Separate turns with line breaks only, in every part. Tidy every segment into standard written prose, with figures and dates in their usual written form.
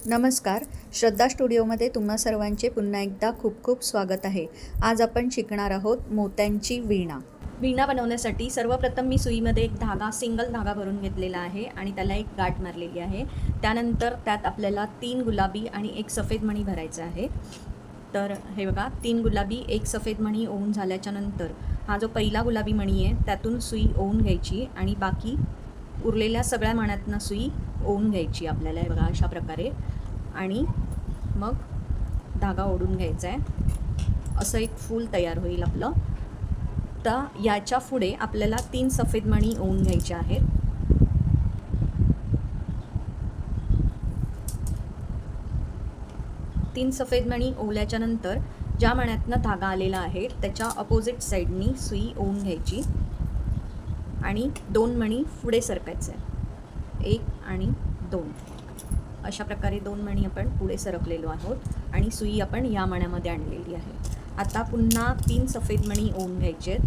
नमस्कार. श्रद्धा स्टुडिओमध्ये तुम्हा सर्वांचे पुन्हा एकदा खूप खूप स्वागत आहे. आज आपण शिकणार आहोत मोत्यांची वीणा.
वीणा बनवण्यासाठी सर्वप्रथम मी सुईमध्ये एक धागा सिंगल धागा भरून घेतलेला आहे आणि त्याला एक गाठ मारलेली आहे. त्यानंतर त्यात आपल्याला 3 गुलाबी आणि 1 सफेद मणी भरायचा आहे. तर हे बघा, 3 गुलाबी 1 सफेद मणी ओवून झाल्याच्या नंतर हा जो पहिला गुलाबी मणी आहे त्यातून सुई ओवून घ्यायची आणि बाकी उरलेल्या सगळ्या मण्यातनं सुई ओवून घ्यायची आपल्याला. हे बघा अशा प्रकारे, आणि मग धागा ओढून घ्यायचा आहे. असं एक फूल तयार होईल आपलं. तर याच्या पुढे आपल्याला 3 सफेद मणी ओवून घ्यायचे आहेत. तीन सफेद मणी ओवल्याच्या नंतर ज्या मण्यातनं धागा आलेला आहे त्याच्या अपोजिट साईडनी सुई ओवून घ्यायची आणि 2 मणी पुढे सरकायचे आहे. 1 आणि 2 अशा प्रकारे 2 मणी आपण पुढे सरकलेलो आहोत आणि सुई आपण या मण्यामध्ये आणलेली आहे. आता पुन्हा 3 सफेद मणी ओवून घ्यायचे आहेत.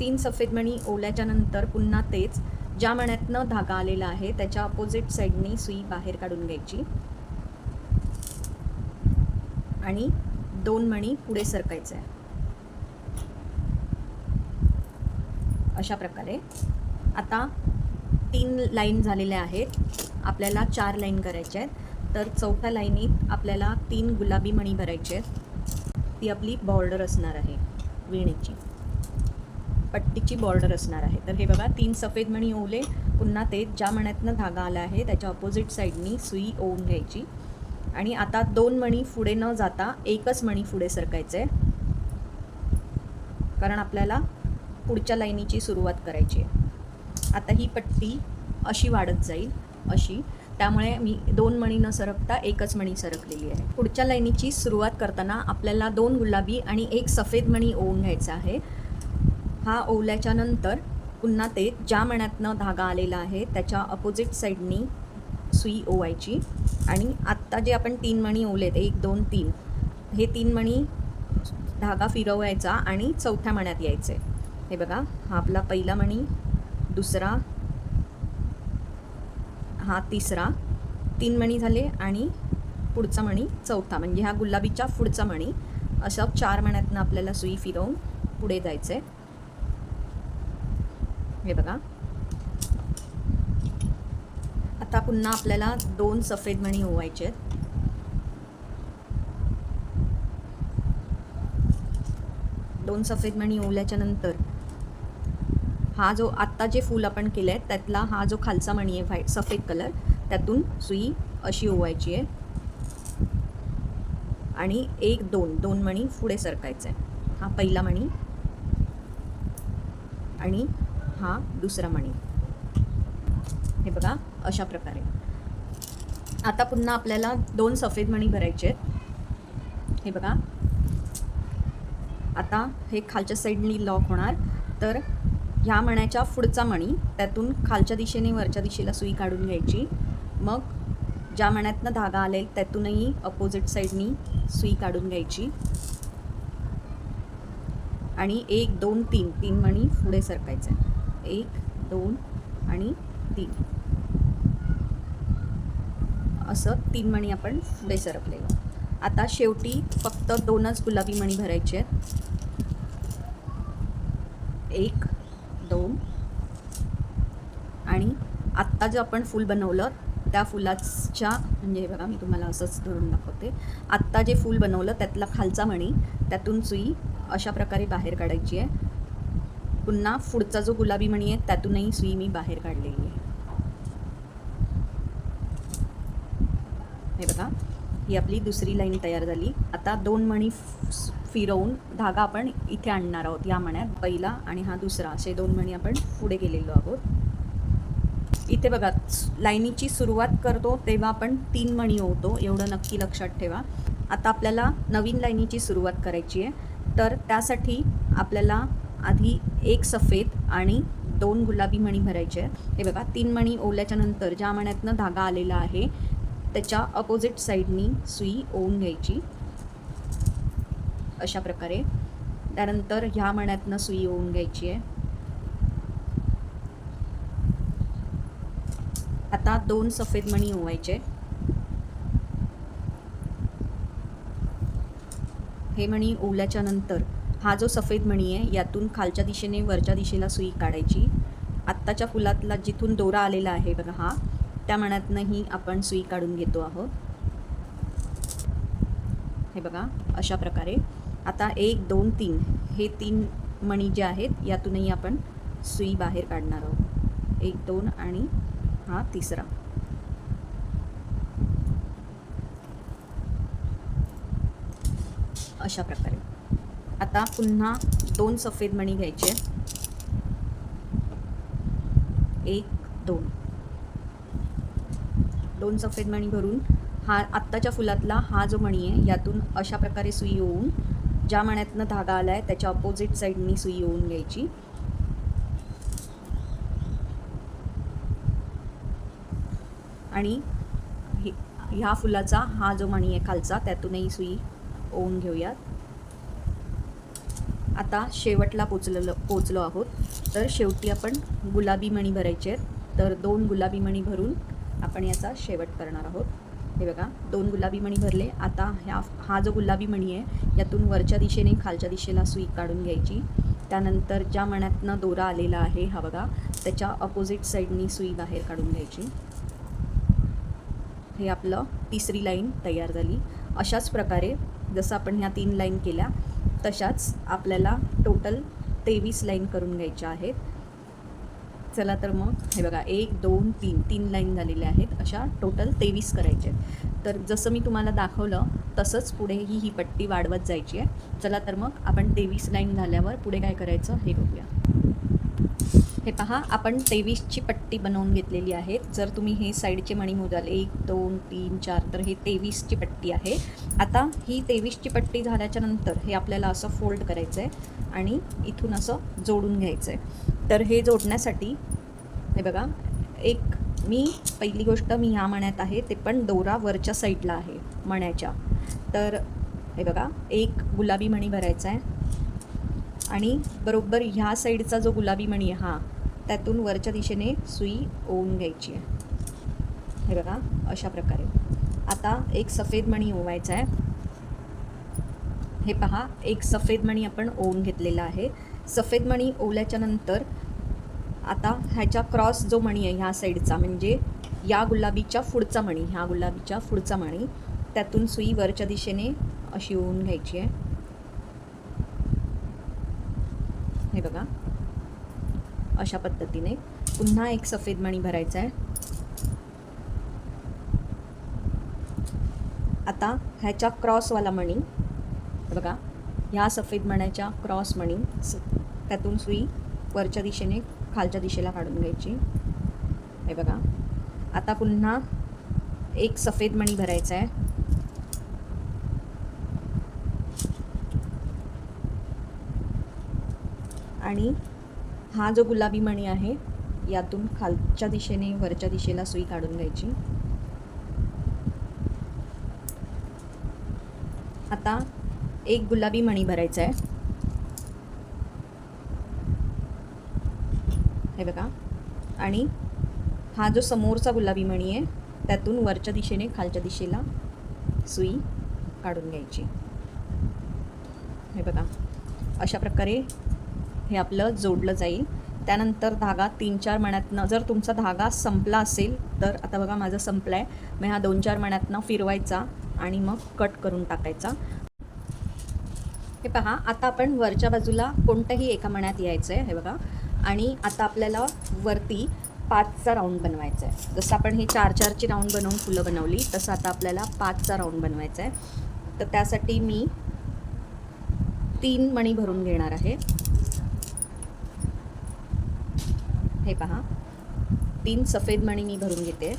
3 सफेद मणी ओवल्याच्या नंतर पुन्हा तेच ज्या मण्यातनं धागा आलेला आहे त्याच्या अपोजिट साईडनी सुई बाहेर काढून घ्यायची आणि 2 मणी पुढे सरकायचे आहे. अशा प्रकारे आता 3 लाईन झालेल्या आहेत. आपल्याला 4 लाईन करायच्या आहेत. तर चौथ्या लाईनीत आपल्याला 3 गुलाबी मणी भरायचे आहेत. ती आपली बॉर्डर असणार आहे, वीणेची पट्टीची बॉर्डर असणार आहे. तर हे बघा, 3 सफेद मणी ओवले, पुन्हा ते ज्या मण्यातनं धागा आला आहे त्याच्या अपोजिट साईडनी सुई ओवून घ्यायची आणि आता 2 मणी पुढे न जाता 1च मणी पुढे सरकायचं आहे, कारण आपल्याला पुढच्या लाईनीची सुरुवात करायची आहे. आता ही पट्टी अशी वाढत जाईल अशी, त्यामुळे मी 2 मणी न सरकता 1च मणी सरकलेली आहे. पुढच्या लाईनीची सुरुवात करताना आपल्याला 2 गुलाबी आणि 1 सफेद मणी ओवून घ्यायचा आहे. हा ओवल्याच्या नंतर पुन्हा ते ज्या मण्यातनं धागा आलेला आहे त्याच्या अपोजिट साईडनी सुई ओवायची आणि आत्ता जे आपण 3 मणी ओवलेत, 1 2 3, हे 3 मणी धागा फिरवायचा आणि चौथ्या मण्यात यायचे. हे बघा, हा आपला पहिला मणी, दुसरा, हा तिसरा, 3 मणी झाले आणि पुढचा मणी चौथा, म्हणजे हा गुलाबीच्या पुढचा मणी. अशा 4 मण्यातनं आपल्याला सुई फिरवून पुढे जायचं आहे. हे बघा, आता पुन्हा आपल्याला 2 सफेद मणी ओवायचे आहेत. 2 सफेद मणी ओवल्याच्या नंतर हा जो आत्ता जे फूल आपण केलं आहे त्यातला हा जो खालचा मणी आहे व्हाईट सफेद कलर, त्यातून सुई अशी ओवायची आहे आणि 1 2 मणी पुढे सरकायचं आहे. हा पहिला मणी आणि हा दुसरा मणी. हे बघा अशा प्रकारे. आता पुन्हा आपल्याला 2 सफेद मणी भरायचे आहेत. हे बघा, आता हे खालच्या साईडनी लॉक होणार. तर ह्या मण्याच्या पुढचा मणी, त्यातून खालच्या दिशेने वरच्या दिशेला सुई काढून घ्यायची. मग ज्या मण्यातनं धागा आलेल त्यातूनही अपोजिट साईडनी सुई काढून घ्यायची आणि 1 2 3 मणी पुढे सरकायचे. 1 2 आणि 3 असं 3 मणी आपण पुढे सरकलेलो. आता शेवटी फक्त 2च गुलाबी मणी भरायचे आहेत. 1 2 आणि आत्ता जे आपण फूल बनवलं त्या फुलाच्या, म्हणजे हे बघा मी तुम्हाला असंच धरून दाखवते. आत्ता जे फूल बनवलं त्यातला खालचा मणी, त्यातून सुई अशा प्रकारे बाहेर काढायची आहे. पुन्हा पुढचा जो गुलाबी मणी आहे त्यातूनही सुई मी बाहेर काढलेली आहे. हे बघा, ही आपली दुसरी लाईन तयार झाली. आता 2 मणी फिरवून धागा आपण इथे आणणार आहोत या मण्यात. पहिला आणि हा दुसरा, असे 2 मणी आपण पुढे गेलेलो आहोत. इथे बघा, लाईनीची सुरुवात करतो तेव्हा आपण 3 मणी ओवतो, एवढं नक्की लक्षात ठेवा. आता आपल्याला नवीन लाईनीची सुरुवात करायची आहे. तर त्यासाठी आपल्याला आधी 1 सफेद आणि 2 गुलाबी मणी भरायचे आहेत. हे बघा, 3 मणी ओवल्याच्या नंतर ज्या मण्यातनं धागा आलेला आहे त्याच्या अपोजिट साईडनी सुई ओवून घ्यायची अशा प्रकारे. त्यानंतर ह्या मण्यातनं सुई ओवून घ्यायची आहे आता 2 सफेद मणी ओवायचे. हे मणी ओवल्याच्या नंतर हा जो सफेद मणी आहे यातून खालच्या दिशेने वरच्या दिशेला सुई काढायची. आत्ताच्या फुलातला जिथून दोरा आलेला आहे बघा हा, त्या मण्यातनंही आपण सुई काढून घेतो आहोत. हे बघा अशा प्रकारे. आता 1 2 3 हे 3 मणी जे आहेत यातूनही आपण सुई बाहेर काढणार आहोत. 1 2 आणि हा तिसरा. अशा प्रकारे. आता पुन्हा 2 सफेद मणी घ्यायचे. 1 2 2 सफेद मणी भरून हा आत्ताच्या फुलातला हा जो मणी आहे यातून अशा प्रकारे सुई ओवून ज्या मण्यातनं धागा आला आहे त्याच्या अपोजिट साईडनी सुई ओवून घ्यायची. आणि ह्या फुलाचा हा जो मणी आहे खालचा त्यातूनही सुई ओवून घेऊयात. आता शेवटला पोचलो आहोत. तर शेवटी आपण गुलाबी मणी भरायचे आहेत. तर 2 गुलाबी मणी भरून आपण याचा शेवट करणार आहोत. हे बघा 2 गुलाबी मणी भरले. आता हा जो गुलाबी मणी आहे यातून वरच्या दिशेने खालच्या दिशेला सुई काढून घ्यायची. त्यानंतर ज्या मण्यातनं दोरा आलेला आहे हा बघा त्याच्या अपोजिट साईडनी सुई बाहेर काढून घ्यायची. हे आपलं तिसरी लाईन तयार झाली. अशाच प्रकारे जसं आपण ह्या 3 लाईन केल्या तशाच आपल्याला टोटल 23 लाईन करून घ्यायच्या आहेत. चला तर मग हे बघा 1 2 3 लाईन झालेल्या आहेत. अशा टोटल 23 करायचे आहेत. तर जसं मी तुम्हाला दाखवलं तसंच पुढेही ही पट्टी वाढवत जायची आहे. चला तर मग आपण 23 लाईन झाल्यावर पुढे काय करायचं हे बघूया. हे पहा आपण 23ची पट्टी बनवून घेतलेली आहे. जर तुम्ही हे साईडचे मणी मोजाल 1 2 3 4 तर हे 23ची पट्टी आहे. आता ही 23ची पट्टी झाल्याच्या नंतर हे आपल्याला असं फोल्ड करायचं आहे आणि इथून असं जोडून घ्यायचं आहे. तर हे जोडण्यासाठी हे बघा पहिली गोष्ट मी ह्या मण्यात आहे ते पण दोरा वरच्या साईडला आहे मण्याच्या. तर हे बघा 1 गुलाबी मणी भरायचा आहे आणि बरोबर ह्या साईडचा जो गुलाबी मणी आहे हा त्यातून वरच्या दिशेने सुई ओवून घ्यायची आहे. हे बघा अशा प्रकारे. आता 1 सफेद मणी ओवायचा आहे. हे पहा 1 सफेद मणी आपण ओवून घेतलेला आहे. सफेद मणी ओवल्याच्या नंतर आता ह्याच्या क्रॉस जो मणी आहे ह्या साईडचा म्हणजे या गुलाबीच्या पुढचा मणी, ह्या गुलाबीच्या पुढचा मणी त्यातून सुई वरच्या दिशेने अशी ओवून घ्यायची आहे. हे बघा अशा पद्धतीने. पुन्हा 1 सफेद मणी भरायचा आहे. आता ह्याच्या क्रॉसवाला मणी बघा ह्या सफेद मण्याच्या क्रॉस मणी त्यातून सुई वरच्या दिशेने खालच्या दिशेला काढून घ्यायची. हे बघा आता पुन्हा 1 सफेद मणी भरायचा आहे. आणि हा जो गुलाबी मणी आहे यातून खालच्या दिशेने वरच्या दिशेला सुई काढून घ्यायची. आता 1 गुलाबी मणी भरायचा आहे. हे बघा आणि हा जो समोरचा गुलाबी मणी आहे त्यातून वरच्या दिशेने खालच्या दिशेला सुई काढून घ्यायची. हे बघा अशा प्रकारे हे आपलं जोडलं जाईल. त्यानंतर धागा 3-4 मण्यातनं जर तुमचा धागा संपला असेल तर आता बघा माझा संपला आहे. मग ह्या 2-4 मण्यातनं फिरवायचा आणि मग कट करून टाकायचा. हे पहा आता आपण वरच्या बाजूला कोणत्याही एका मण्यात यायचं आहे. हे बघा आणि आता आपल्याला वरती 5चा राऊंड बनवायचा आहे. जसं आपण हे 4-4ची राऊंड बनवून फुलं बनवली तसं आता आपल्याला 5चा राऊंड बनवायचा आहे. तर त्यासाठी मी 3 मणी भरून घेणार आहे. हे पहा 3 सफेद मणी मी भरून घेते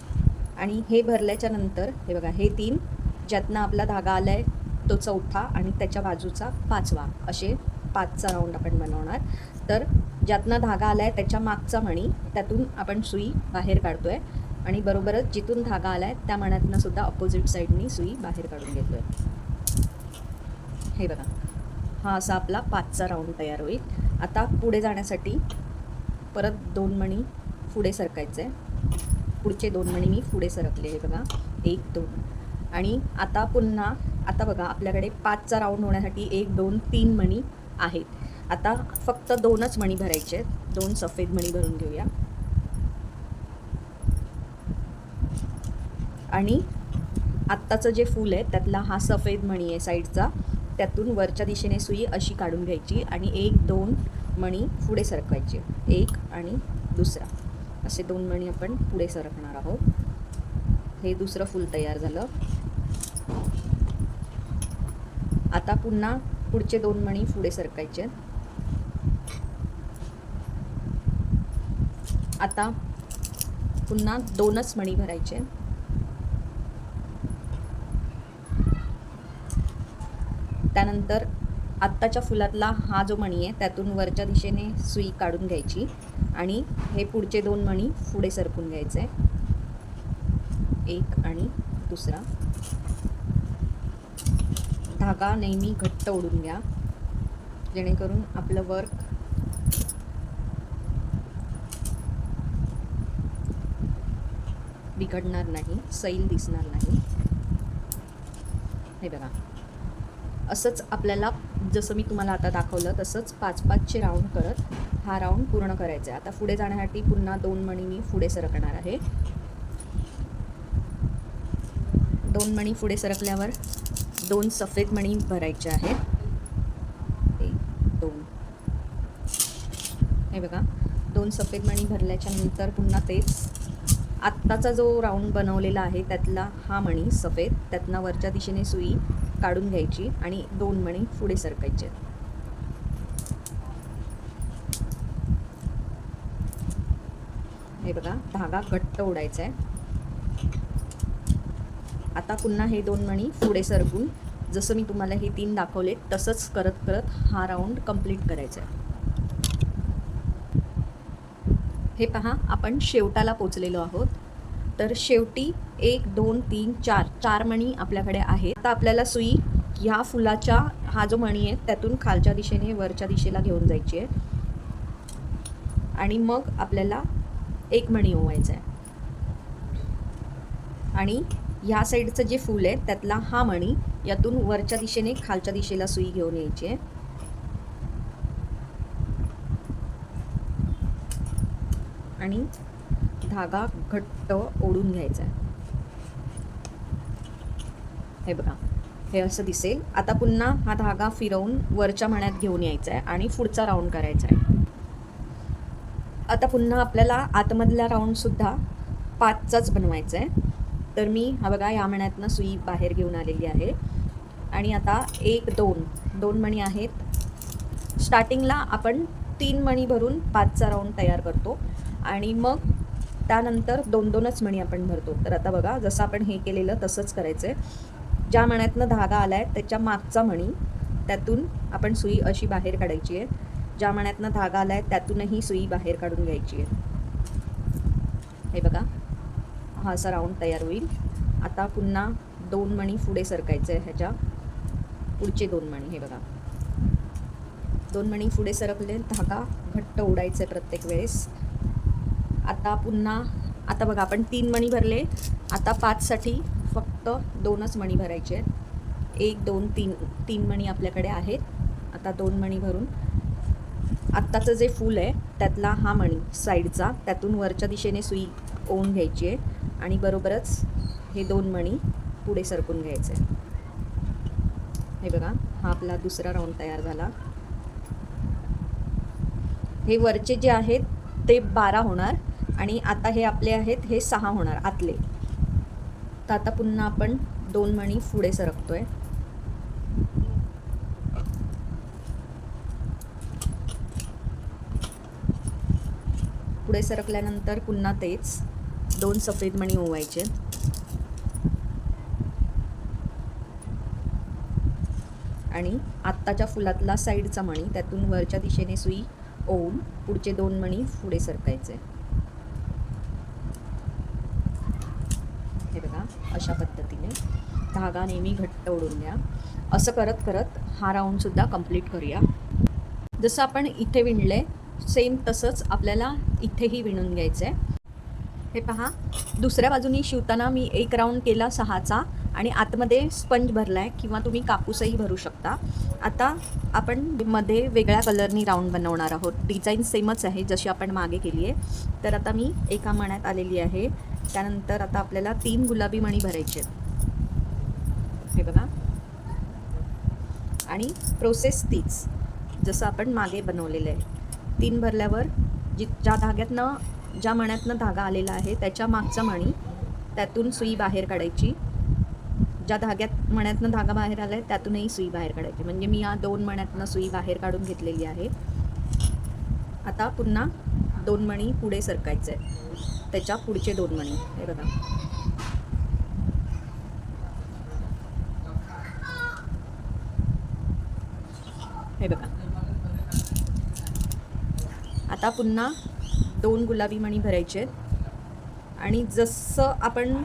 आणि हे भरल्याच्या नंतर हे बघा हे 3 ज्यातनं आपला धागा आला आहे तो 4था आणि त्याच्या बाजूचा 5वा असे 5चा राऊंड आपण बनवणार. तर ज्यातनं धागा आला आहे त्याच्या मागचा मणी त्यातून आपण सुई बाहेर काढतो आहे आणि बरोबरच जिथून धागा आला आहे त्या मण्यातनं सुद्धा अपोजिट साईडनी सुई बाहेर काढून घेतो आहे. हे बघा हा असा आपला 5चा राऊंड तयार होईल. आता पुढे जाण्यासाठी परत 2 मणी पुढे सरकायचं आहे. पुढचे 2 मणी मी पुढे सरकले. हे बघा 1 2 आणि आता पुन्हा आता बघा आपल्याकडे 5चा राऊंड होण्यासाठी 1 2 3 मणी आहेत. आता फक्त 2च मणी भरायचे आहेत. 2 सफेद मणी भरून घेऊया. आणि आत्ताचं जे फूल आहे त्यातला हा सफेद मणी आहे साईडचा, त्यातून वरच्या दिशेने सुई अशी काढून घ्यायची आणि 1 2 मणी पुढे सरकवायचे. एक आणि दुसरा असे 2 मणी आपण पुढे सरकणार आहोत. हे दुसरं फूल तयार झालं. आता पुन्हा पुढचे 2 मणी पुढे सरकायचे. आता पुन्हा 2च मणी भरायचे. त्यानंतर आत्ताच्या फुलातला हा जो मणी आहे त्यातून वरच्या दिशेने सुई काढून घ्यायची आणि हे पुढचे 2 मणी पुढे सरकून घ्यायचे. एक आणि दुसरा. धागा नेहमी घट्ट ओढून घ्या जेणेकरून आपलं वर्क बिघडणार नाही, सैल दिसणार नाही. हे बघा असंच आपल्याला जसं मी तुम्हाला आता दाखवलं तसंच 5-5चे राऊंड करत हा राऊंड पूर्ण करायचा आहे. आता पुढे जाण्यासाठी पुन्हा 2 मणी मी पुढे सरकणार आहे. 2 मणी पुढे सरकल्यावर 2 सफेद मणी भरायचे आहेत. 1 2. हे बघा 2 सफेद मणी भरल्याच्या नंतर पुन्हा तेच आत्ताचा जो राऊंड बनवलेला आहे त्यातला हा मणी सफेद, त्यातनं वरच्या दिशेने सुई काढून घ्यायची आणि 2 मणी पुढे सरकायचे. हे बघा धागा घट्ट ओढायचा आहे. आता पुन्हा हे 2 मणी पुढे सरकून जसं मी तुम्हाला हे 3 दाखवले तसंच करत करत हा राऊंड कंप्लीट करायचा आहे. हे पहा आपण शेवटाला पोचलेलो आहोत. तर शेवटी 1 2 3 4 मणी आपल्याकडे आहेत. आता आपल्याला सुई ह्या फुलाच्या हा जो मणी आहे त्यातून खालच्या दिशेने वरच्या दिशेला घेऊन जायची आहे आणि मग आपल्याला 1 मणी ओवायचा आहे. आणि ह्या साईडचं जे फूल आहे त्यातला हा मणी यातून वरच्या दिशेने खालच्या दिशेला सुई घेऊन यायची आहे. आणि धागा घट्ट ओढून घ्यायचा आहे. हे बघा हे असं दिसेल. आता पुन्हा हा धागा फिरवून वरच्या मण्यात घेऊन यायचा आहे आणि पुढचा राऊंड करायचा आहे. आता पुन्हा आपल्याला आतमधला राऊंडसुद्धा 5चाच बनवायचा आहे. तर मी हा बघा या मण्यातनं सुई बाहेर घेऊन आलेली आहे आणि आता 1 2 मणी आहेत. स्टार्टिंगला आपण 3 मणी भरून 5चा राऊंड तयार करतो आणि मग त्यानंतर 2-2च मणी आपण भरतो. तर आता बघा जसं आपण हे केलेलं तसंच करायचं आहे. ज्या मण्यातनं धागा आला आहे त्याच्या मागचा मणी त्यातून आपण सुई अशी बाहेर काढायची आहे. ज्या मण्यातनं धागा आला आहे त्यातूनही सुई बाहेर काढून घ्यायची आहे. हे बघा हा असा राऊंड तयार होईल. आता पुन्हा 2 मणी पुढे सरकायचं आहे. ह्याच्या पुढचे 2 मणी हे बघा 2 मणी पुढे सरकले. धागा घट्ट ओढायचं आहे प्रत्येक वेळेस. आता पुन्हा आता बघा आपण 3 मणी भरले. आता 5साठी फक्त 2च मणी भरायचे आहेत. 1 2 3 मणी आपल्याकडे आहेत. आता 2 मणी भरून आत्ताचं जे फूल आहे त्यातला हा मणी साईडचा त्यातून वरच्या दिशेने सुई ओवून घ्यायची आहे आणि बरोबरच हे 2 मणी पुढे सरकून घ्यायचे. हे बघा हा आपला दुसरा राऊंड तयार झाला. हे वरचे जे आहेत ते 12 होणार आणि आता हे आपले आहेत हे 6 होणार आतले. तर आता पुन्हा आपण 2 मणी पुढे सरकतोय. पुढे सरकल्यानंतर पुन्हा तेच 2 सफेद मणी ओवायचे. आणि आत्ताच्या फुलातला साईडचा मणी त्यातून वरच्या दिशेने सुई ओवून पुढचे 2 मणी पुढे सरकायचे. हे बघा अशा पद्धतीने धागा नेहमी घट्ट ओढून घ्या. असं करत करत हा राऊंडसुद्धा कंप्लीट करूया. जसं आपण इथे विणले सेम तसंच आपल्याला इथेही विणून घ्यायचं आहे. हे पहा, दुसऱ्या बाजूनी शिवताना मी एक राऊंड केला 6चा आणि आतमध्ये स्पंज भरला आहे किंवा तुम्ही कापूसही भरू शकता. आता आपण मध्ये वेगळ्या कलरनी राऊंड बनवणार आहोत. डिझाईन सेमच आहे जशी आपण मागे केली आहे. तर आता मी एका मण्यात आलेली आहे. त्यानंतर आता आपल्याला 3 गुलाबी मणी भरायचे आहेत. हे बघा, आणि प्रोसेस तीच जसं आपण मागे बनवलेलं आहे. 3 भरल्यावर ज्या मण्यातनं धागा आलेला आहे त्याच्या मागचा मणी त्यातून सुई बाहेर काढायची. ज्या मण्यातनं धागा बाहेर आला आहे त्यातूनही सुई बाहेर काढायची. म्हणजे मी या 2 मण्यातनं सुई बाहेर काढून घेतलेली आहे. आता पुन्हा 2 मणी पुढे सरकायचे आहे, त्याच्या पुढचे 2 मणी. हे बघा, हे बघा. आता पुन्हा 2 गुलाबी मणी भरायचे आहेत आणि जसं आपण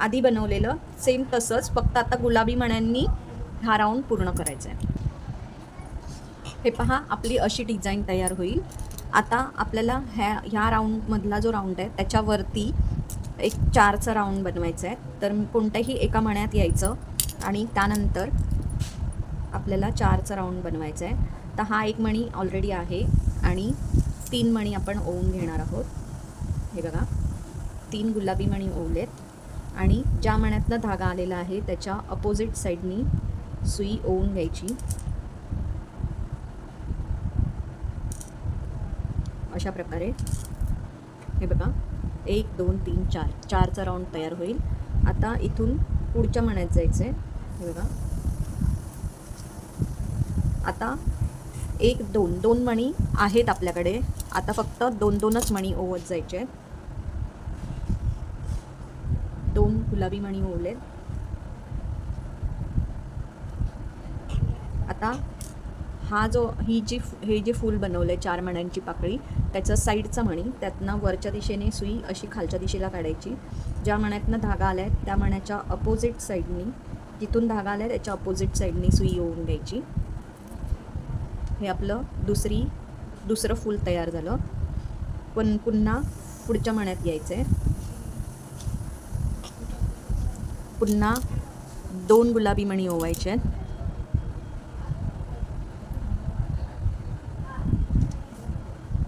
आधी बनवलेलं सेम तसंच, फक्त आता गुलाबी मण्यांनी हा राऊंड पूर्ण करायचा आहे. हे पहा, आपली अशी डिझाईन तयार होईल. आता आपल्याला ह्या राऊंडमधला जो राऊंड आहे त्याच्यावरती एक 4चा राऊंड बनवायचा आहे. तर कोणत्याही एका मण्यात यायचं आणि त्यानंतर आपल्याला 4चा राऊंड बनवायचा आहे. तर हा एक मणी ऑलरेडी आहे आणि 3 मणी आपण ओवून घेणार आहोत. हे बघा, 3 गुलाबी मणी ओवलेत आणि ज्या मण्यातनं धागा आलेला आहे त्याच्या अपोजिट साईडनी सुई ओवून घ्यायची. अशा प्रकारे हे बघा, 1 2 3 4 4चा राऊंड तयार होईल. आता इथून पुढच्या मण्यात जायचं आहे. हे बघा, आता 1 2 2 मणी आहेत आपल्याकडे. आता फक्त 2-2च मणी ओवत जायचे आहेत. 2 गुलाबी मणी ओवलेत. आता हे जे फूल बनवलं 4 मण्यांची पाकळी, त्याचं साईडचा मणी त्यातनं वरच्या दिशेने सुई अशी खालच्या दिशेला काढायची. ज्या मण्यातनं धागा आला आहे त्या मण्याच्या अपोजिट साईडनी, जिथून धागा आला आहे त्याच्या अपोजिट साईडनी सुई ओवून घ्यायची. हे आपलं दुसरं फूल तयार झालं. पण पुन्हा पुढच्या मण्यात यायचं आहे. पुन्हा 2 गुलाबी मणी ओवायचे आहेत.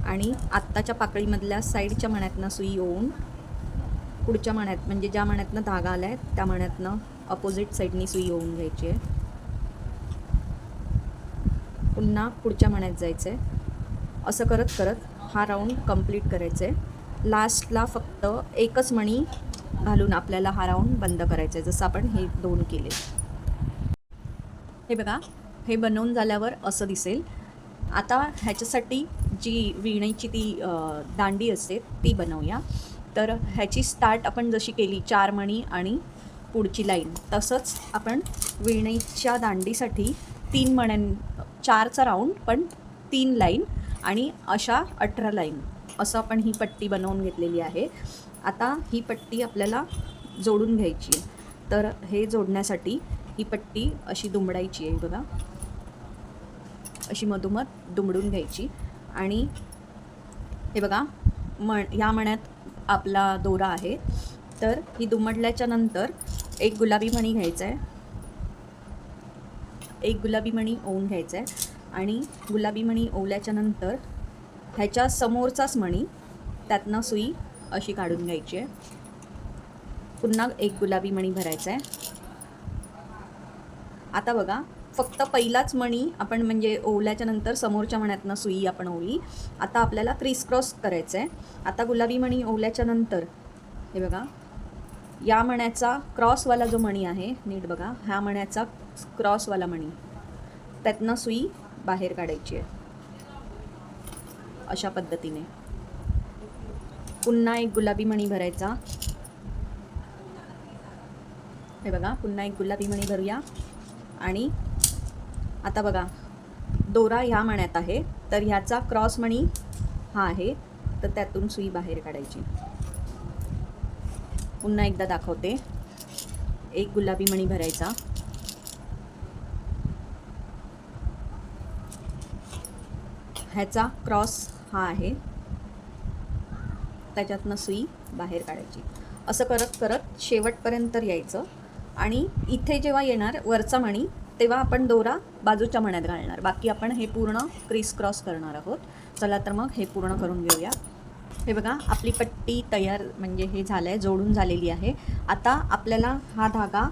आणि आत्ताच्या पाकळीमधल्या साईडच्या मण्यातनं सुई ओवून पुढच्या मण्यात, म्हणजे ज्या मण्यातनं धागा आला आहे त्या मण्यातनं अपोजिट साईडनी सुई ओवून घ्यायची आहे. पुन्हा पुढच्या मण्यात जायचं आहे. असं करत करत हा राऊंड कंप्लीट करायचं आहे. लास्टला फक्त एकच मणी घालून आपल्याला हा राऊंड बंद करायचा आहे, जसं आपण हे 2 केले. हे बघा, हे बनवून झाल्यावर असं दिसेल. आता ह्याच्यासाठी जी विणायची ती दांडी असते ती बनवूया. तर ह्याची स्टार्ट आपण जशी केली 4 मणी आणि पुढची लाईन, तसंच आपण विणायच्या दांडीसाठी 3 मण्या 4चा राऊंड पण 3 लाईन आणि अशा 18 लाईन असं आपण ही पट्टी बनवून घेतलेली आहे. आता ही पट्टी आपल्याला जोडून घ्यायची. तर हे जोडण्यासाठी ही पट्टी अशी दुमडायची आहे. बघा, अशी मधोमध दुमडून घ्यायची. आणि हे बघा, या मण्यात आपला दोरा आहे. तर ही दुमडल्याच्या नंतर एक गुलाबी मणी घ्यायचा आहे. एक गुलाबी मणी ओवून घ्यायचा आहे आणि गुलाबी मणी ओवल्याच्या नंतर ह्याच्या समोरचाच मणी त्यातनं सुई अशी काढून घ्यायची आहे. पुन्हा एक गुलाबी मणी भरायचा आहे. आता बघा, फक्त पहिलाच मणी आपण म्हणजे ओवल्याच्या नंतर समोरच्या मण्यातनं सुई आपण ओवली. आता आपल्याला क्रिस क्रॉस करायचं आहे. आता गुलाबी मणी ओवल्याच्या नंतर हे बघा, या मण्याचा क्रॉसवाला जो मणी आहे, नीट बघा, ह्या मण्याचा क्रॉसवाला मणी त्यातनं सुई बाहेर काढायची आहे अशा पद्धतीने. पुन्हा एक गुलाबी मणी भरायचा. हे बघा, पुन्हा एक गुलाबी मणी भरूया. आणि आता बघा, दोरा ह्या मण्यात आहे तर ह्याचा क्रॉस मणी हा आहे, तर त्यातून सुई बाहेर काढायची. पुन्हा एकदा दाखवते. एक गुलाबी मणी भरायचा. ह्याचा क्रॉस हा आहे, त्याच्यातनं सुई बाहेर काढायची. असं करत करत शेवटपर्यंत यायचं आणि इथे जेव्हा येणार वरचा मणी तेव्हा आपण दोरा बाजूच्या मण्यात घालणार. बाकी आपण हे पूर्ण क्रिस क्रॉस करणार आहोत. चला तर मग हे पूर्ण करून घेऊया. हे बघा आपली पट्टी तयार म्हणजे हे झालं आहे, जोडून झालेली आहे. आता आपल्याला हा धागा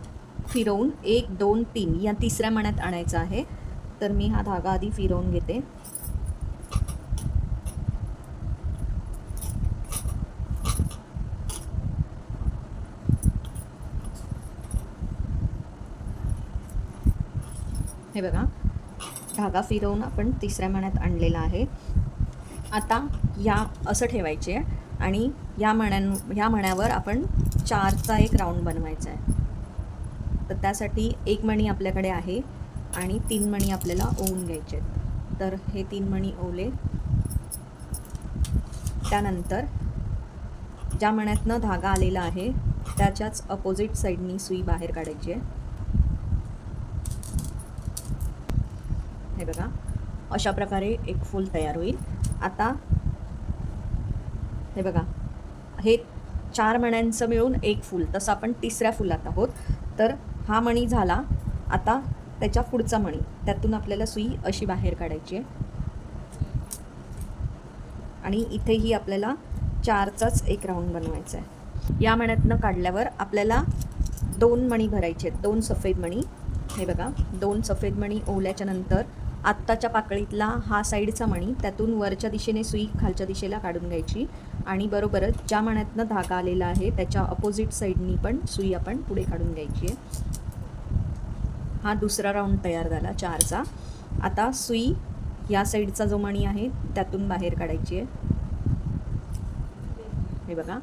फिरवून 1 2 3 या तिसऱ्या मण्यात आणायचा आहे. तर मी हा धागा आधी फिरवून घेते. हे बघा धागा फिरवून आपण तिसऱ्या मण्यात आणलेला आहे. आता या असं ठेवायचे आहे आणि या मण्यावर आपण 4चा एक राऊंड बनवायचा आहे. तर त्यासाठी 1 मणी आपल्याकडे आहे आणि 3 मणी आपल्याला ओवून घ्यायचे आहेत. तर हे 3 मणी ओवले. त्यानंतर ज्या मण्यातनं धागा आलेला आहे त्याच्याच अपोजिट साईडनी सुई बाहेर काढायची आहे. हे बघा अशा प्रकारे एक फूल तयार होईल. आता हे बघा हे 4 मण्यांचं मिळून एक फूल, तसं आपण तिसऱ्या फुलात आहोत. तर हा मणी झाला. आता त्याच्या पुढचा मणी, त्यातून आपल्याला सुई अशी बाहेर काढायची आहे आणि इथेही आपल्याला 4चाच एक राऊंड बनवायचा आहे. या मण्यातनं काढल्यावर आपल्याला 2 मणी भरायचे आहेत, 2 सफेद मणी. हे बघा 2 सफेद मणी ओवल्याच्या नंतर आत्ताच्या पाकळीतला हा साईडचा मणी, त्यातून वरच्या दिशेने सुई खालच्या दिशेला काढून घ्यायची आणि बरोबरच ज्या मण्यातनं धागा आलेला आहे त्याच्या अपोजिट साईडनी पण सुई आपण पुढे काढून घ्यायची आहे. हा दुसरा राऊंड तयार झाला 4चा. आता सुई या साईडचा जो मणी आहे त्यातून बाहेर काढायची आहे. हे बघा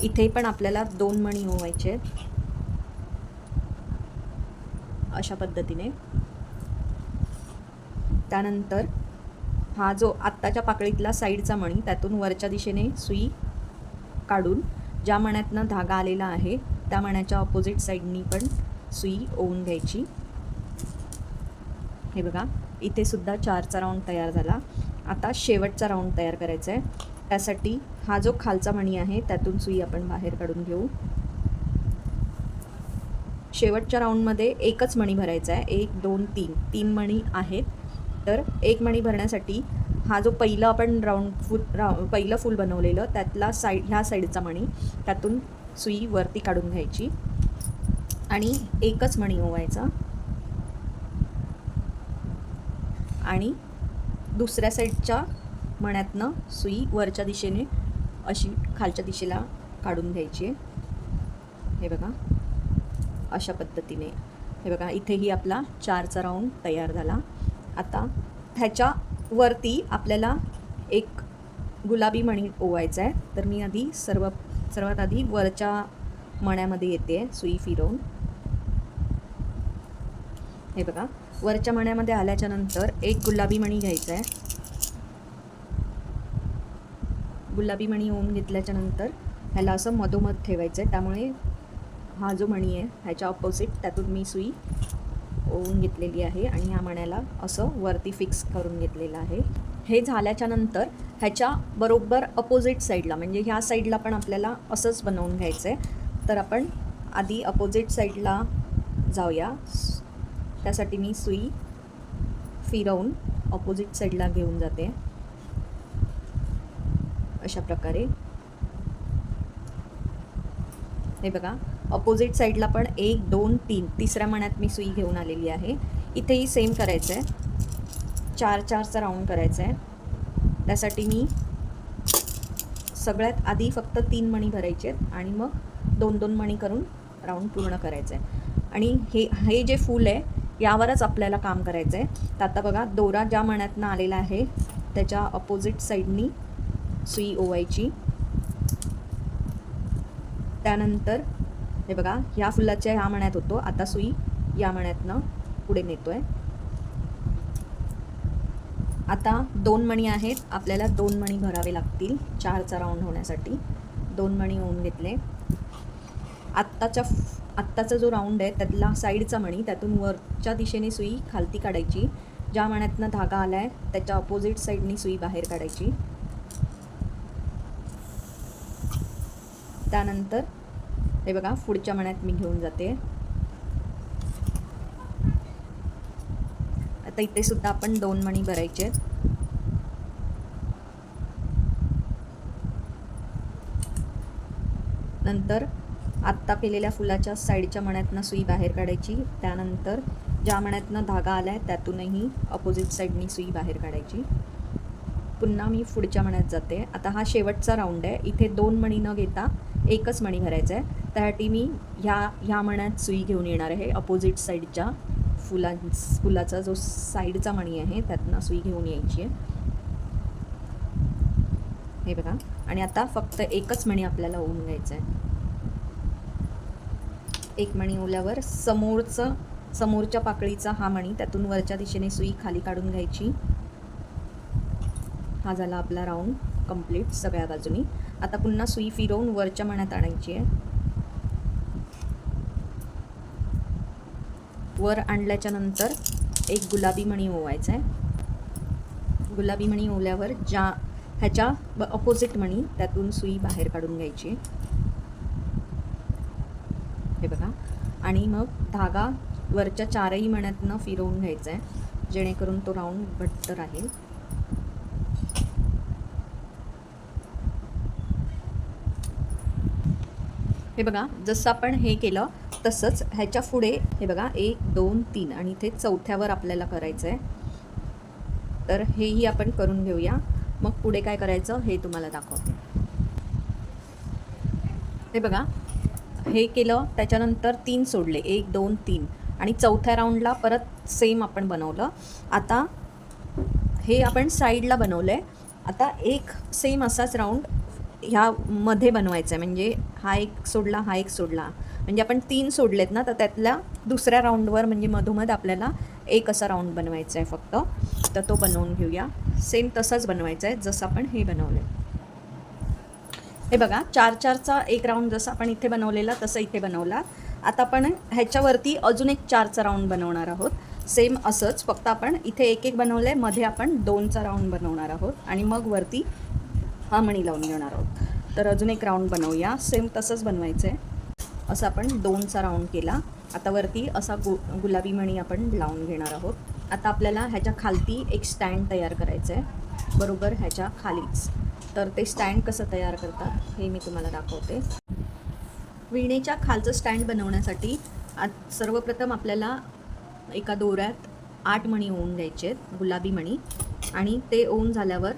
इथे पण आपल्याला 2 मणी ओवायचे आहेत अशा पद्धतीने. त्यानंतर हा जो आत्ताच्या पाकळीतला साईडचा मणी, त्यातून वरच्या दिशेने सुई काढून ज्या मण्यातनं धागा आलेला आहे त्या मण्याच्या अपोजिट साईडनी पण सुई ओवून घ्यायची. हे बघा इथे सुद्धा 4चा राऊंड तयार झाला. आता शेवटचा राऊंड तयार करायचा आहे. त्यासाठी हा जो खालचा मणी आहे त्यातून सुई आपण बाहेर काढून घेऊ. शेवटच्या राऊंडमध्ये एकच मणी भरायचा आहे. 1 2 3 3 मणी आहेत. तर 1 मणी भरण्यासाठी हा जो पहिला आपण पहिलं फूल बनवलेलं त्यातला ह्या साईडचा मणी, त्यातून सुई वरती काढून घ्यायची आणि एकच मणी ओवायचा आणि दुसऱ्या साईडच्या मण्यातनं सुई वरच्या दिशेने अशी खालच्या दिशेला काढून घ्यायची आहे. हे बघा अशा पद्धतीने. हे बघा इथेही आपला 4चा राऊंड तयार झाला. आता ह्याच्या वरती आपल्याला एक गुलाबी मणी ओवायचा आहे. तर मी आधी सर्वात आधी वरच्या मण्यामध्ये येते सुई फिरवून. हे बघा वरच्या मण्यामध्ये आल्याच्या नंतर एक गुलाबी मणी घ्यायचा आहे. गुलाबी मणी ओवून घेतल्याच्या नंतर ह्याला असं मधोमध ठेवायचं आहे. त्यामुळे हा जो मणी आहे ह्याच्या ऑपोजिट त्यातून मी सुई ओवून घेतलेली आहे आणि ह्या मण्याला असं वरती फिक्स करून घेतलेलं आहे. हे झाल्याच्या नंतर ह्याच्या बरोबर अपोजिट साईडला म्हणजे ह्या साईडला पण आपल्याला असंच बनवून घ्यायचं आहे. तर आपण आधी अपोजिट साईडला जाऊया. त्यासाठी मी सुई फिरवून अपोजिट साईडला घेऊन जाते अशा प्रकारे. हे बघा अपोजिट साईडला पण 1 2 3 तिसऱ्या मण्यात मी सुई घेऊन आलेली आहे. इथेही सेम करायचं आहे. 4-4चा राऊंड करायचा आहे. त्यासाठी मी सगळ्यात आधी फक्त 3 मणी भरायचे आहेत आणि मग 2-2 मणी करून राऊंड पूर्ण करायचं आहे. आणि हे जे फूल आहे यावरच आपल्याला काम करायचं आहे. तर आता बघा दोरा ज्या मण्यातनं आलेला आहे त्याच्या अपोजिट साईडनी सुई ओवायची. त्यानंतर हे बघा ह्या फुलाच्या ह्या मण्यात होतो, आता सुई या मण्यातनं पुढे नेतोय. आता 2 मणी आहेत, आपल्याला 2 मणी भरावे लागतील 4चा राऊंड होण्यासाठी. 2 मणी होऊन घेतले. आत्ताचा जो राऊंड आहे त्यातला साईडचा मणी, त्यातून वरच्या दिशेने सुई खालती काढायची. ज्या मण्यातनं धागा आला आहे त्याच्या अपोजिट साईडनी सुई बाहेर काढायची. त्यानंतर हे बघा पुढच्या मण्यात मी घेऊन जाते. आता इथे सुद्धा आपण 2 मणी भरायचे. नंतर आत्ता केलेल्या फुलाच्या साईडच्या मण्यातनं सुई बाहेर काढायची. त्यानंतर ज्या मण्यातनं धागा आला आहे त्यातूनही अपोजिट साईडनी सुई बाहेर काढायची. पुन्हा मी पुढच्या मण्यात जाते. आता हा शेवटचा राऊंड आहे. इथे 2 मणी न घेता एकच मणी भरायचा आहे. त्यासाठी मी ह्या मण्यात सुई घेऊन येणार आहे. अपोजिट साईडच्या फुलाचा जो साईडचा मणी आहे त्यातनं सुई घेऊन यायची आहे. हे बघा. आणि आता फक्त एकच मणी आपल्याला ओवून घ्यायचं आहे. एक मणी ओवल्यावर समोरच्या पाकळीचा हा मणी त्यातून वरच्या दिशेने सुई खाली काढून घ्यायची. हा झाला आपला राऊंड कंप्लीट सगळ्या बाजूनी. आता पुन्हा सुई फिरवून वरच्या मण्यात आणायची आहे. वर आणल्याच्या नंतर एक गुलाबी मणी ओवायचा आहे. गुलाबी मणी ओवल्यावर ह्याच्या अपोजिट मणी त्यातून सुई बाहेर काढून घ्यायची. हे बघा. आणि मग धागा वरच्या 4ही मण्यातनं फिरवून घ्यायचा आहे जेणेकरून तो राऊंड घट्ट राहील. हे बघा. जसं आपण हे केलं तसंच ह्याच्या पुढे हे बघा 1 2 3 आणि इथे चौथ्यावर आपल्याला करायचं आहे. तर हेही आपण करून घेऊया. मग पुढे काय करायचं हे तुम्हाला दाखवते. हे बघा. हे केलं त्याच्यानंतर 3 सोडले 1 2 3 आणि चौथ्या राऊंडला परत सेम आपण बनवलं. आता हे आपण साईडला बनवलं आहे. आता एक सेम असाच राऊंड ह्या मध्ये बनवायचा आहे. म्हणजे हा एक सोडला हा एक सोडला म्हणजे आपण 3 सोडलेत ना. तर त्यातल्या दुसऱ्या राऊंडवर म्हणजे मधोमध आपल्याला एक असा राऊंड बनवायचा आहे फक्त. तर तो बनवून घेऊया. सेम तसंच बनवायचं आहे जसं आपण हे बनवलं आहे. हे बघा. 4-4चा एक राऊंड जसं आपण इथे बनवलेला तसं इथे बनवला. आता आपण ह्याच्यावरती अजून एक 4चा राऊंड बनवणार आहोत. सेम असंच फक्त आपण इथे एक एक बनवलं आहे. मध्ये आपण 2चा राऊंड बनवणार आहोत आणि मग वरती हा मणी लावून घेणार आहोत. तर अजून एक राऊंड बनवूया. सेम तसंच बनवायचं आहे. असं आपण 2चा राऊंड केला. आता वरती असा गुलाबी मणी आपण लावून घेणार आहोत. आता आपल्याला ह्याच्या खालती एक स्टँड तयार करायचं आहे बरोबर ह्याच्या खालीच. तर ते स्टँड कसं तयार करतात हे मी तुम्हाला दाखवते. विणेच्या खालचं स्टँड बनवण्यासाठी सर्वप्रथम आपल्याला एका दोऱ्यात 8 मणी ओवून घ्यायचे आहेत गुलाबी मणी. आणि ते ओवून झाल्यावर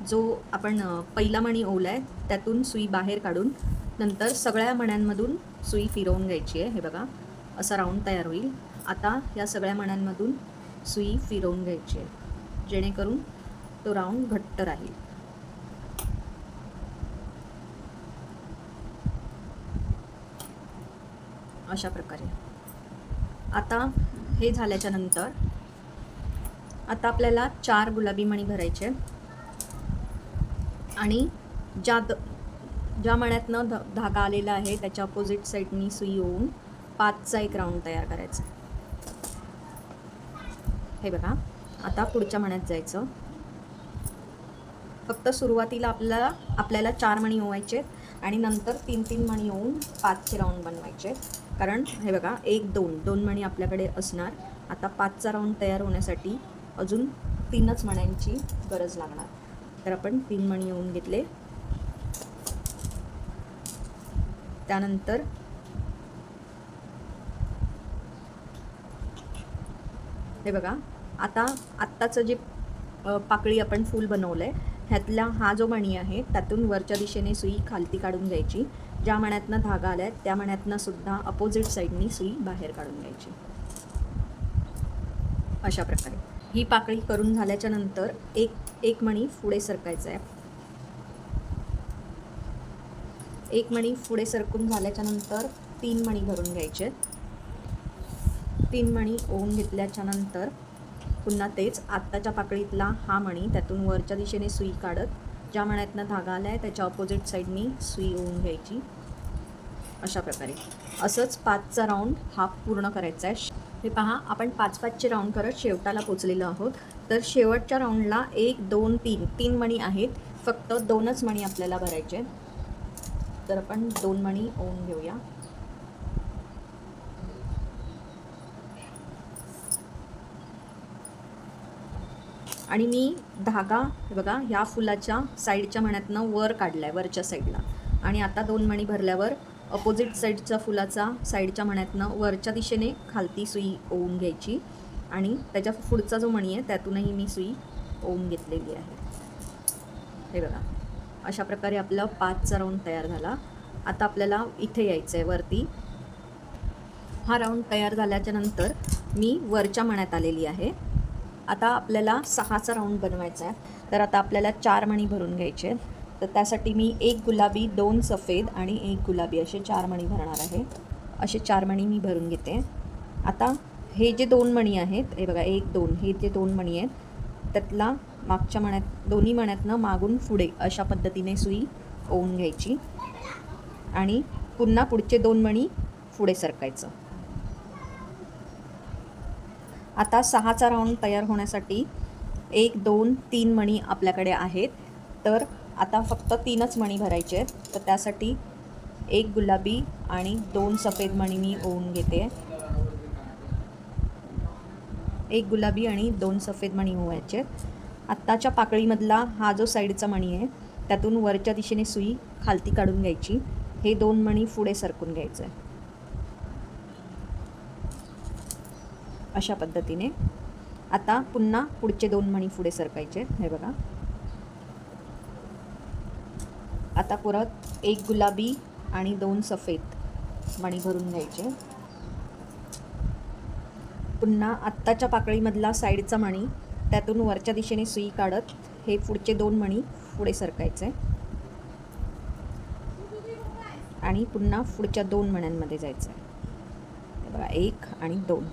जो आपण पहिला मणी ओवला आहे त्यातून सुई बाहेर काढून नंतर सगळ्या मण्यांमधून सुई फिरवून घ्यायची आहे. हे बघा. असा राऊंड तयार होईल. आता या सगळ्या मण्यांमधून सुई फिरवून घ्यायची आहे जेणेकरून तो राऊंड घट्ट राहील. अशा प्रकारे. आता हे झाल्याच्या नंतर आता आपल्याला 4 गुलाबी मणी भरायचे आणि ज्या मण्यातनं धागा आलेला आहे त्याच्या अपोजिट साईडनी सुई ओवून 5चा एक राऊंड तयार करायचा. हे बघा. आता पुढच्या मण्यात जायचं. फक्त सुरुवातीला आपल्याला 4 मणी ओवायचे आणि नंतर 3-3 मणी ओवून 5चे राऊंड बनवायचे. कारण हे बघा 1 2 मणी आपल्याकडे असणार. आता 5चा राऊंड तयार होण्यासाठी अजून 3च मण्यांची गरज लागणार. तर आपण 3 मणी ओवून घेतले. त्यानंतर हे बघा. आत्ताचं जे पाकळी आपण फूल बनवलं आहे ह्यातला हा जो मणी आहे त्यातून वरच्या दिशेने सुई खालती काढून घ्यायची. ज्या मण्यातनं धागा आला आहे त्या मण्यातनं सुद्धा अपोजिट साईडनी सुई बाहेर काढून घ्यायची. अशा प्रकारे ही पाकळी करून झाल्याच्या नंतर एक मणी पुढे सरकायचा आहे. एक मणी पुढे सरकून झाल्याच्या नंतर 3 मणी भरून घ्यायचे. 3 मणी ओवून घेतल्याच्या नंतर पुन्हा तेच आत्ताच्या पाकळीतला हा मणी त्यातून वरच्या दिशेने सुई काढत ज्या मण्यातनं धागा आला आहे त्याच्या अपोजिट साईडनी सुई ओवून घ्यायची. अशा प्रकारे असंच 5चा राऊंड हा पूर्ण करायचा आहे. हे पहा. आपण 5-5चे राऊंड करत शेवटाला पोचलेलो आहोत. तर शेवटच्या राऊंडला 1 2 3 मणी आहेत. फक्त 2च मणी आपल्याला भरायचे. तर आपण 2 मणी ओवून घेऊया. आणि मी धागा हे बघा ह्या फुलाच्या साईडच्या मण्यातनं वर काढला आहे, वरच्या साईडला. आणि आता 2 मणी भरल्यावर अपोजिट साईडच्या फुलाचा साईडच्या मण्यातनं वरच्या दिशेने खालती सुई ओवून घ्यायची आणि त्याच्या पुढचा जो मणी आहे त्यातूनही मी सुई ओवून घेतलेली आहे. हे बघा अशा प्रकारे आपला 5चा राऊंड तयार झाला. आता आपल्याला इथे यायचं आहे वरती. हा राऊंड तयार झाल्याच्या नंतर मी वरच्या मण्यात आलेली आहे. आता आपल्याला 6चा राऊंड बनवायचा आहे. तर आता आपल्याला 4 मणी भरून घ्यायचे आहेत. तर त्यासाठी मी 1 गुलाबी, 2 सफेद आणि 1 गुलाबी असे 4 मणी भरणार आहे. असे 4 मणी मी भरून घेते. आता हे जे 2 मणी आहेत, हे बघा 1, 2 हे जे 2 मणी आहेत त्यातला मागच्या मण्यात दोन्ही मण्यातनं मागून पुढे अशा पद्धतीने सुई ओवून घ्यायची आणि पुन्हा पुढचे 2 मणी पुढे सरकायचं. आता 6चा राऊंड तयार होण्यासाठी 1, 2, 3 मणी आपल्याकडे आहेत. तर आता फक्त 3च मणी भरायचे आहेत. तर त्यासाठी 1 गुलाबी आणि 2 सफेद मणी मी ओवून घेते. 1 गुलाबी आणि 2 सफेद मणी ओवायचे. आत्ताच्या पाकळीमधला हा जो साईडचा मणी आहे त्यातून वरच्या दिशेने सुई खालती काढून घ्यायची. हे 2 मणी पुढे सरकून घ्यायचं आहे अशा पद्धतीने. आता पुन्हा पुढचे 2 मणी पुढे सरकायचे. हे बघा आता परत 1 गुलाबी आणि 2 सफेद मणी भरून घ्यायचे. पुन्हा आत्ताच्या पाकळीमधला साईडचा मणी त्यातून वरच्या दिशेने सुई काढत हे पुढचे 2 मणी पुढे सरकायचे आणि पुन्हा पुढच्या 2 मण्यांमध्ये जायचं आहे. हे बघा 1 आणि 2.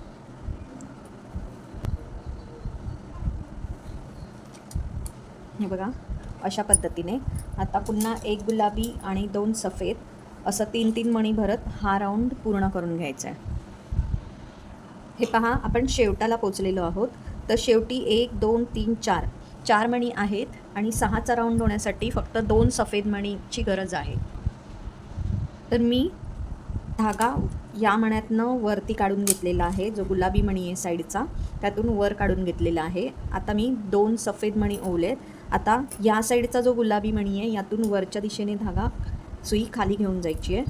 हे बघा अशा पद्धतीने. आता पुन्हा 1 गुलाबी आणि 2 सफेद असं 3-3 मणी भरत हा राऊंड पूर्ण करून घ्यायचा आहे. हे पहा आपण शेवटाला पोचलेलो आहोत. तर शेवटी 1, 2, 3, 4 मणी आहेत आणि 6चा राऊंड होण्यासाठी फक्त 2 सफेद मणीची गरज आहे. तर मी धागा या मण्यातनं वरती काढून घेतलेला आहे. जो गुलाबी मणी आहे साईडचा त्यातून वर काढून घेतलेला आहे. आता मी 2 सफेद मणी ओवलेत. आता या साईडचा जो गुलाबी मणी आहे यातून वरच्या दिशेने धागा सुई खाली घेऊन जायची आहे.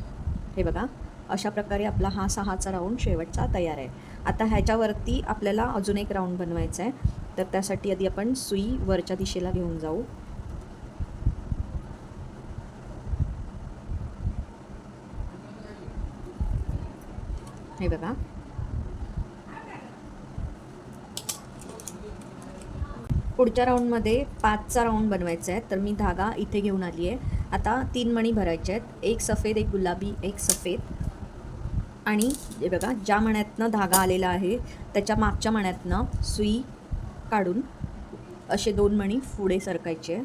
हे बघा अशा प्रकारे आपला हा 6चा राऊंड शेवटचा तयार आहे. आता ह्याच्यावरती आपल्याला अजून एक राऊंड बनवायचा आहे. तर त्यासाठी आधी आपण सुई वरच्या दिशेला घेऊन जाऊ. हे बघा पुढच्या राऊंडमध्ये 5चा राऊंड बनवायचा आहे. तर मी धागा इथे घेऊन आली आहे. आता 3 मणी भरायचे आहेत. 1 सफेद, 1 गुलाबी, 1 सफेद आणि हे बघा ज्या मण्यातनं धागा आलेला आहे त्याच्या मागच्या मण्यातनं सुई काढून असे 2 मणी पुढे सरकायचे.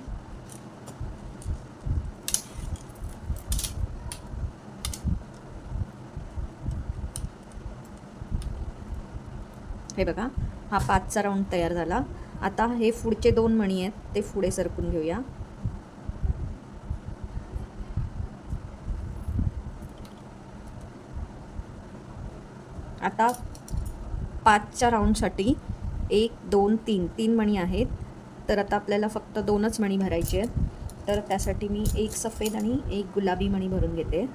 हे बघा हा 5चा राऊंड तयार झाला. आता हे पुढचे 2 मणी आहेत ते पुढे सरकून घेऊया. आता 5च्या राऊंडसाठी 1, 2, 3 मणी आहेत. तर आता आपल्याला फक्त 2च मणी भरायचे आहेत. तर त्यासाठी मी 1 सफेद आणि 1 गुलाबी मणी भरून घेते.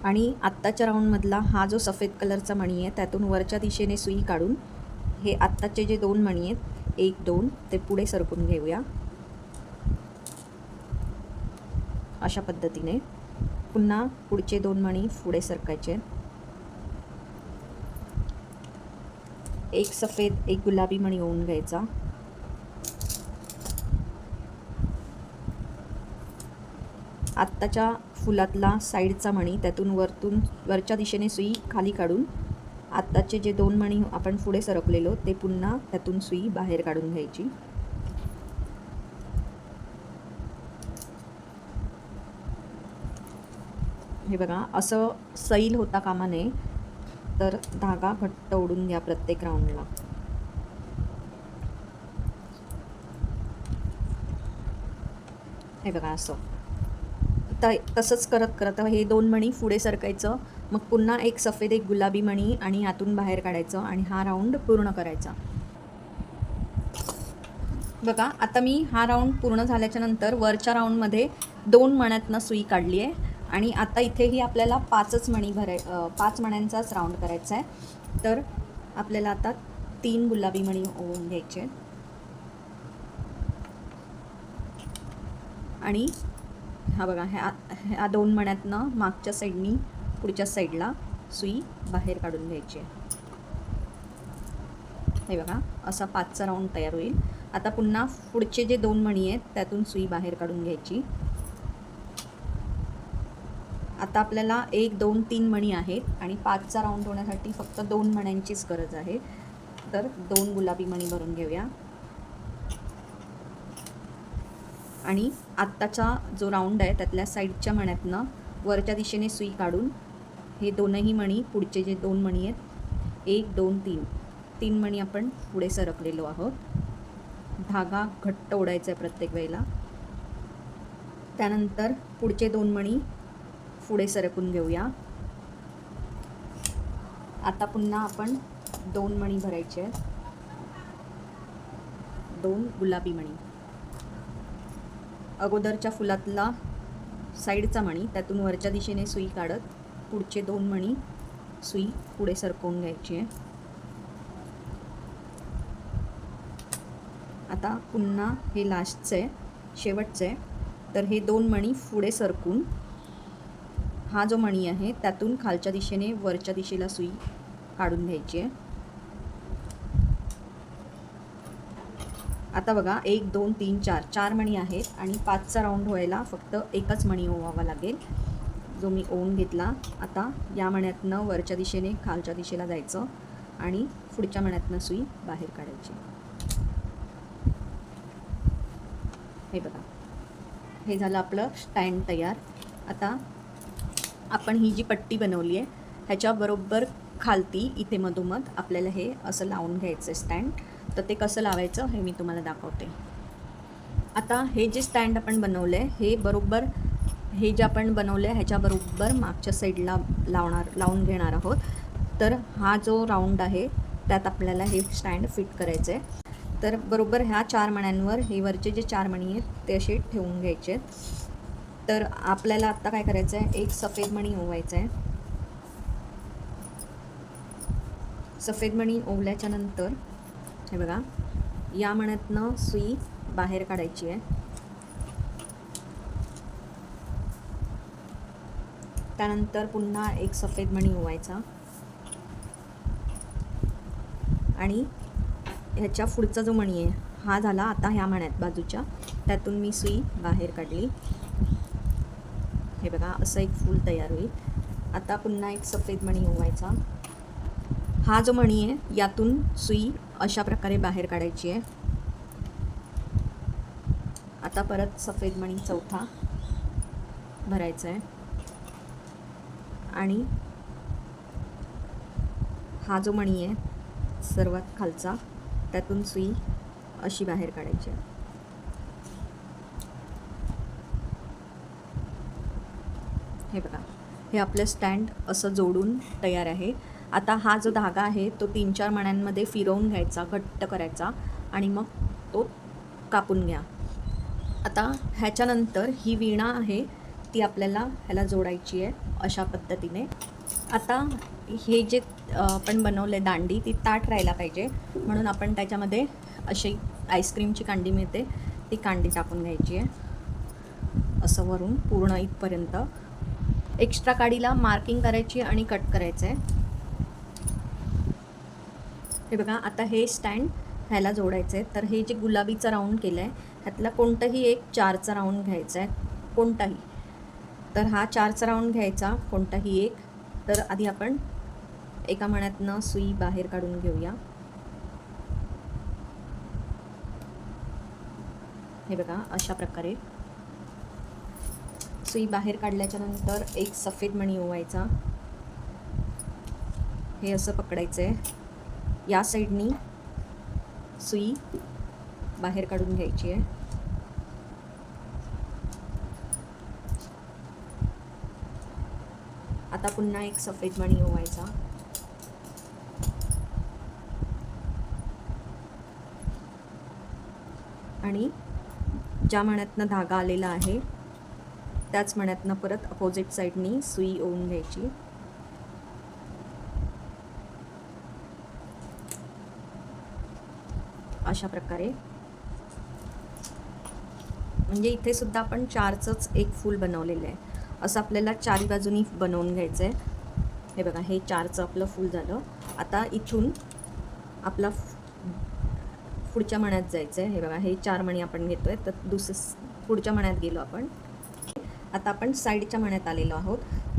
आणि आत्ताच्या राऊंडमधला हा जो सफेद कलरचा मणी आहे त्यातून वरच्या दिशेने सुई काढून हे आत्ताचे जे 2 मणी आहेत 1, 2 ते पुढे सरकून घेऊया अशा पद्धतीने. पुन्हा पुढचे 2 मणी पुढे सरकायचे. 1 सफेद, 1 गुलाबी मणी ओवून घ्यायचा. आत्ताच्या फुलातला साईडचा मणी त्यातून वरच्या दिशेने सुई खाली काढून आत्ताचे जे 2 मणी आपण पुढे सरकलेलो ते पुन्हा त्यातून सुई बाहेर काढून घ्यायची. हे बघा असं सैल होता कामा नये. तर धागा घट्ट ओढून घ्या प्रत्येक राऊंडला. हे बघा असं तसंच करत करत हे 2 मणी पुढे सरकायचं, मग पुन्हा एक सफेद एक गुलाबी मणी आणि यातून बाहेर काढायचं आणि हा राऊंड पूर्ण करायचा. बघा आता मी हा राऊंड पूर्ण झाल्याच्या नंतर वरच्या राऊंडमध्ये 2 मण्यातनं सुई काढली आहे आणि आता इथेही आपल्याला 5 मण्यांचाच राऊंड करायचा आहे. तर आपल्याला आता 3 गुलाबी मणी ओवून घ्यायचे आणि हा बघा ह्या 2 मण्यातनं मागच्या साईडनी पुढच्या साईडला सुई बाहेर काढून घ्यायची आहे. हे बघा असा 5चा राऊंड तयार होईल. आता पुन्हा पुढचे जे 2 मणी आहेत त्यातून सुई बाहेर काढून घ्यायची. आता आपल्याला 1 2 3 मणी आहेत आणि 5चा राऊंड होण्यासाठी फक्त 2 मण्यांचीच गरज आहे. तर 2 गुलाबी मणी भरून घेऊया आणि आत्ताचा जो राऊंड आहे त्यातल्या साईडच्या मण्यातनं वरच्या दिशेने सुई काढून हे दोनही मणी पुढचे जे 2 मणी आहेत 1 2 3 मणी आपण पुढे सरकलेलो आहोत. धागा घट्ट ओढायचा आहे प्रत्येक वेळेला. त्यानंतर पुढचे 2 मणी पुढे सरकून घेऊया. आता पुन्हा आपण 2 मणी भरायचे आहेत, 2 गुलाबी मणी. अगोदरच्या फुलातला साईडचा मणी त्यातून वरच्या दिशेने सुई काढत पुढचे 2 मणी सुई पुढे सरकवून घ्यायची आहे. आता पुन्हा हे लास्टचं आहे, शेवटचं आहे. तर हे 2 मणी पुढे सरकून हा जो मणी आहे त्यातून खालच्या दिशेने वरच्या दिशेला सुई काढून घ्यायची आहे. आता बघा 1 2 3 4 मणी आहेत आणि 5चा राऊंड व्हायला फक्त एकच मणी ओवावा लागेल, जो मी ओवून घेतला. आता या मण्यातनं वरच्या दिशेने खालच्या दिशेला जायचं आणि पुढच्या मण्यातनं सुई बाहेर काढायची. हे बघा हे झालं आपलं स्टँड तयार. आता आपण ही जी पट्टी बनवली आहे ह्याच्याबरोबर खालती इथे मधोमध आपल्याला हे असं लावून घ्यायचं स्टँड. तर ते कसं लावायचं हे मी तुम्हाला दाखवते. आता हे जे स्टँड आपण बनवलं आहे हे बरोबर हे जे आपण बनवलं आहे ह्याच्याबरोबर मागच्या साईडला लावून घेणार आहोत. तर हा जो राऊंड आहे त्यात आपल्याला हे स्टँड फिट करायचं आहे. तर बरोबर ह्या 4 मण्यांवर हे वरचे जे 4 मणी आहेत ते असे ठेवून घ्यायचे आहेत. तर आपल्याला आत्ता काय करायचं आहे, एक सफेद मणी ओवायचा आहे. सफेद मणी ओवल्याच्या नंतर हे बघा या मण्यातनं सुई बाहेर काढायची आहे. त्यानंतर पुन्हा एक सफेद मणी ओवायचा आणि ह्याच्या पुढचा जो मणी आहे हा झाला आता ह्या मण्यात बाजूच्या, त्यातून मी सुई बाहेर काढली. हे बघा असं एक फूल तयार होईल. आता पुन्हा एक सफेद मणी ओवायचा. हा जो मणी आहे यातून सुई अशा प्रकारे बाहेर काढायची आहे. आता परत सफेद मणी चौथा भरायचा आहे आणि हा जो मणी आहे सर्वात खालचा त्यातून सुई अशी बाहेर काढायची आहे. हे बघा हे आपलं स्टँड असं जोडून तयार आहे. आता हा जो धागा आहे तो 3-4 मण्यांमध्ये फिरवून घ्यायचा, घट्ट करायचा आणि मग तो कापून घ्या. आता ह्याच्यानंतर ही विणा आहे ती आपल्याला ह्याला जोडायची आहे अशा पद्धतीने. आता हे जे आपण बनवले दांडी ती ताट राहायला पाहिजे म्हणून आपण त्याच्यामध्ये अशी आईस्क्रीमची कांडी मिळते ती कांडी टाकून घ्यायची आहे असं वरून पूर्ण इथपर्यंत. एक्स्ट्रा काडीला मार्किंग करायची आणि कट करायचं आहे. हे बघा आता हे स्टँड ह्याला जोडायचं आहे. तर हे जे गुलाबीचा राऊंड केलं आहे ह्यातला कोणताही एक 4चा राऊंड घ्यायचा आहे, कोणताही. तर हा 4चा राऊंड घ्यायचा कोणताही एक. तर आधी आपण एका मण्यातनं सुई बाहेर काढून घेऊया. हे बघा अशा प्रकारे सुई बाहेर काढल्याच्या नंतर एक सफेद मणी ओवायचा. हे असं पकडायचं आहे. या साईडनी सुई बाहेर काढून घ्यायची आहे आता पुन्हा एक सफेद मणी ओवायचा. आणि ज्या मण्यातनं धागा आलेला आहे त्याच मण्यातनं परत अपोजिट साईडनी सुई ओवून घ्यायची. अशा प्रकारे. म्हणजे इथे सुद्धा आपण 4चंच एक फूल बनवलेलं आहे. असं आपल्याला चारी बाजूनी बनवून घ्यायचं आहे. हे बघा, हे 4चं आपलं फूल झालं. आता इथून आपला पुढच्या मण्यात जायचं आहे. हे बघा, हे 4 मणी आपण घेतोय, तर पुढच्या मण्यात गेलो आपण. आता आपण साईडच्या मण्यात आलेलो आहोत.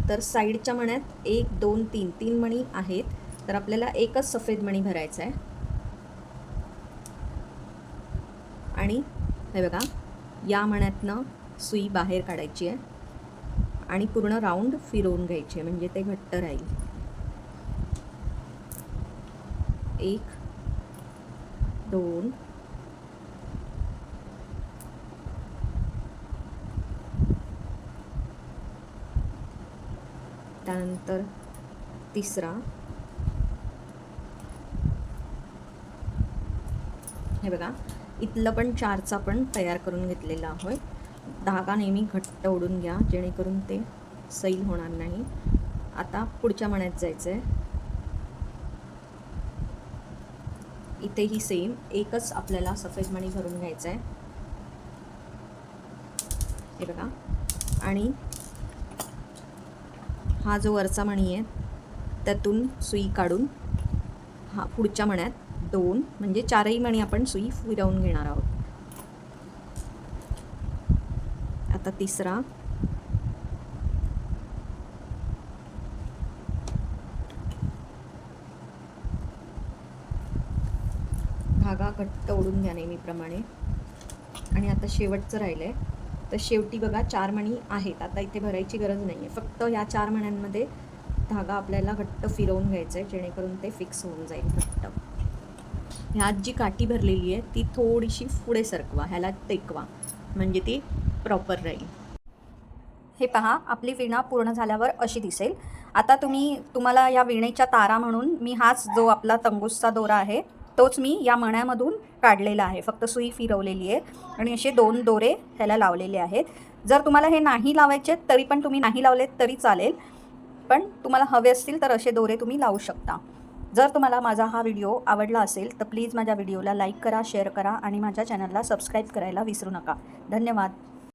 तर साईडच्या मण्यात 1 2 3 मणी आहेत. तर आपल्याला एकच सफेद मणी भरायचा आहे. आणि हे बघा, या मण्यातनं सुई बाहेर काढायची आहे आणि पूर्ण राऊंड फिरवून घ्यायची आहे, म्हणजे ते घट्ट राहील. 1 2 त्यानंतर तिसरा. हे बघा, इथलं पण 4चा पण तयार करून घेतलेला आहे. धागा नेहमी घट्ट ओढून घ्या, जेणेकरून ते सैल होणार नाही. आता पुढच्या मण्यात जायचं आहे. इथेही सेम एकच आपल्याला सफेद मणी भरून घ्यायचा आहे. हे बघा, आणि हा जो वरचा मणी आहे त्यातून सुई काढून हा पुढच्या मण्यात 2 म्हणजे 4ही मणी आपण सुई फिरवून घेणार आहोत. आता तिसरा. धागा घट्ट ओढून घ्या नेहमीप्रमाणे. आणि आता शेवटचं राहिलं आहे. तर शेवटी बघा 4 मणी आहेत. आता इथे भरायची गरज नाही आहे. फक्त या 4 मण्यांमध्ये धागा आपल्याला घट्ट फिरवून घ्यायचा आहे, जेणेकरून ते फिक्स होऊन जाईल घट्ट. ह्यात जी काठी भरलेली आहे ती थोडीशी पुढे सरकवा, ह्याला टेकवा, म्हणजे ती प्रॉपर राहील. हे पहा, आपली विणा पूर्ण झाल्यावर अशी दिसेल. आता तुम्हाला या विणेच्या तारा म्हणून मी हाच जो आपला तंगूसचा दोरा आहे तोच मी या मण्यामधून काढलेला आहे. फक्त सुई फिरवलेली आहे आणि असे 2 दोरे ह्याला लावलेले आहेत. जर तुम्हाला हे नाही लावायचे तरी पण तुम्ही नाही लावलेत तरी चालेल, पण तुम्हाला हवे असतील तर असे दोरे तुम्ही लावू शकता. जर तुम्हाला माझा हा व्हिडिओ आवडला असेल तर प्लीज माझ्या व्हिडिओला लाईक करा, शेअर करा आणि माझ्या चॅनलला सबस्क्राईब करायला विसरू नका. धन्यवाद.